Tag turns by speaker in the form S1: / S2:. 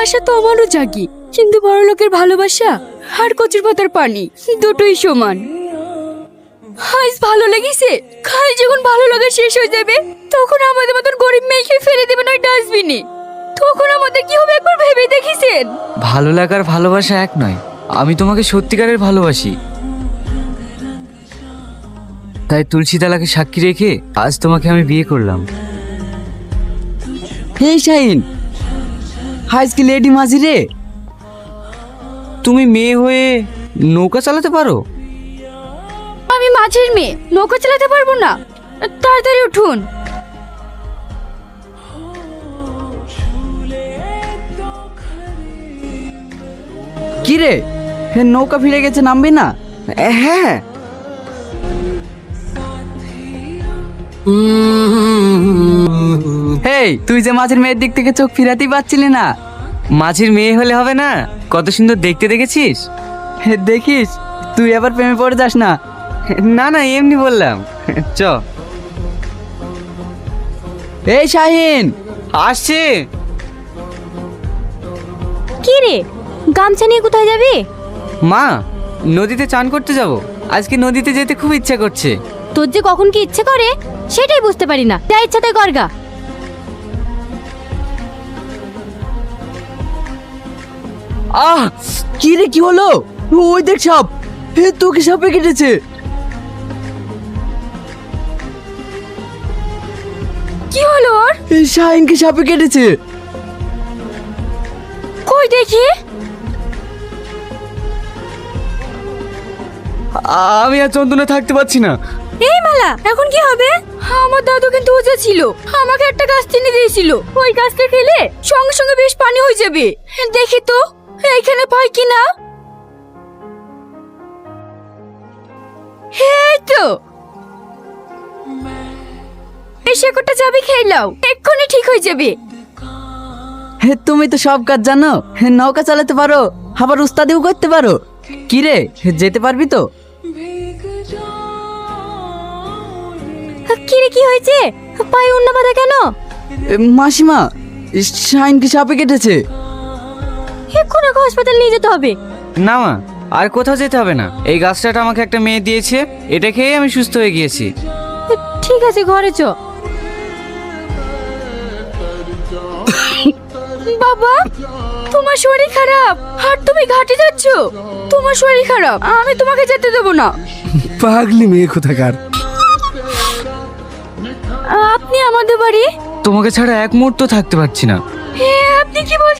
S1: আশা তো আমারও জাগি, কিন্তু বড় লোকের ভালোবাসা আর কচুর পাতার পানি দুটোই সমান। আজ ভালো লেগেছে, কাল যখন ভালো লাগা শেষ হয়ে যাবে তখন আমাদের মতন গরিব মেয়েকে ফেলে দেবেন ওই ডাস্টবিনে। তখন আমাদের কি হবে একবার ভেবে দেখেছেন?
S2: ভালো লাগার ভালোবাসা এক নয়, আমি তোমাকে সত্যিকারের ভালোবাসি। তাই তুলসী তালাকে সাক্ষী রেখে আজ তোমাকে আমি বিয়ে করলাম।
S3: হে শাহিন, আজকে লেডি মাঝি রে,
S2: তুমি মেয়ে হয়ে নৌকা চালাতে পারো?
S1: আমি মাঝের মেয়ে, নৌকা চালাতে পারবো না। তাড়াতাড়ি উঠুন।
S3: কি রে, হে নৌকা ফিরে গেছে, নামবি না?
S2: হ্যাঁ।
S3: হেই, তুই যে মাঝের মেয়ের দিক থেকে চোখ ফিরাতেই পারছিলি না।
S2: মাঝির মেয়ে হলে হবে না, কত সুন্দর দেখতে দেখেছিস?
S3: হে দেখিস, তুই আবার প্রেমে পড়ে যাস না।
S2: না না, এমনি বললাম। চ।
S3: এই শাহিন,
S2: আসছে।
S1: কি রে, গামছা নিয়ে কোথায় যাবি?
S2: মা, নদীতে চান করতে যাব। আজকে নদীতে যেতে খুব ইচ্ছা করছে।
S1: তোর যে কখন কি ইচ্ছে করে সেটাই বুঝতে পারি না। যা ইচ্ছা তাই করগা।
S3: আহ, কি রে, কি হলো? ওই দেখ সাপ, হে তোকে সাপে কেটেছে।
S1: কি হলো ওর?
S3: এই শাহিনকে সাপে কেটেছে।
S1: কই দেখি।
S2: আমি আর চন্দনে থাকতে পারছি না।
S1: এই মালা, এখন কি হবে? আমার দাদু কিন্তু ওজা ছিল, আমাকে একটা গাছ চিনি দিয়েছিল। ওই গাছটা খেলে সঙ্গে সঙ্গে বেশ পানি হয়ে যাবে। দেখি তো এখানে পাই কিনা। এই তো, এই শেকড়টা যাবে, খেয়ে নাও, এক্ষুনি ঠিক হয়ে যাবে।
S3: হে তুমি তো সব কাজ জানো, হে নৌকা চালাতে পারো, আবার উস্তাদিও করতে পারো। কি রে, হে যেতে পারবি তো?
S1: কি রে, কি হয়েছে? পায়ে উন্না বাঁধা কেন?
S3: মাসিমা, শাহিনকে সাপে কেটেছে।
S1: এক্ষুনি ওকে হাসপাতাল নিয়ে যেতে হবে।
S2: না মা, আর কোথাও যেতে হবে না। এই গাছটা আমাকে একটা মেয়ে দিয়েছে, এটা খেয়ে আমি সুস্থ হয়ে গিয়েছি।
S1: ঠিক আছে, ঘরে চ। বাবা, তোমার শরীর খারাপ আর তুমি ঘাটে যাচ্ছ। তোমার শরীর খারাপ, আমি তোমাকে যেতে দেবো না।
S4: পাগলি মেয়ে কোথাকার।
S1: আপনি আমাদের বাড়ি?
S2: তোমাকে ছাড়া এক মুহূর্ত থাকতে পারছি না।
S1: হ্যাঁ, আপনি কি বলছেন?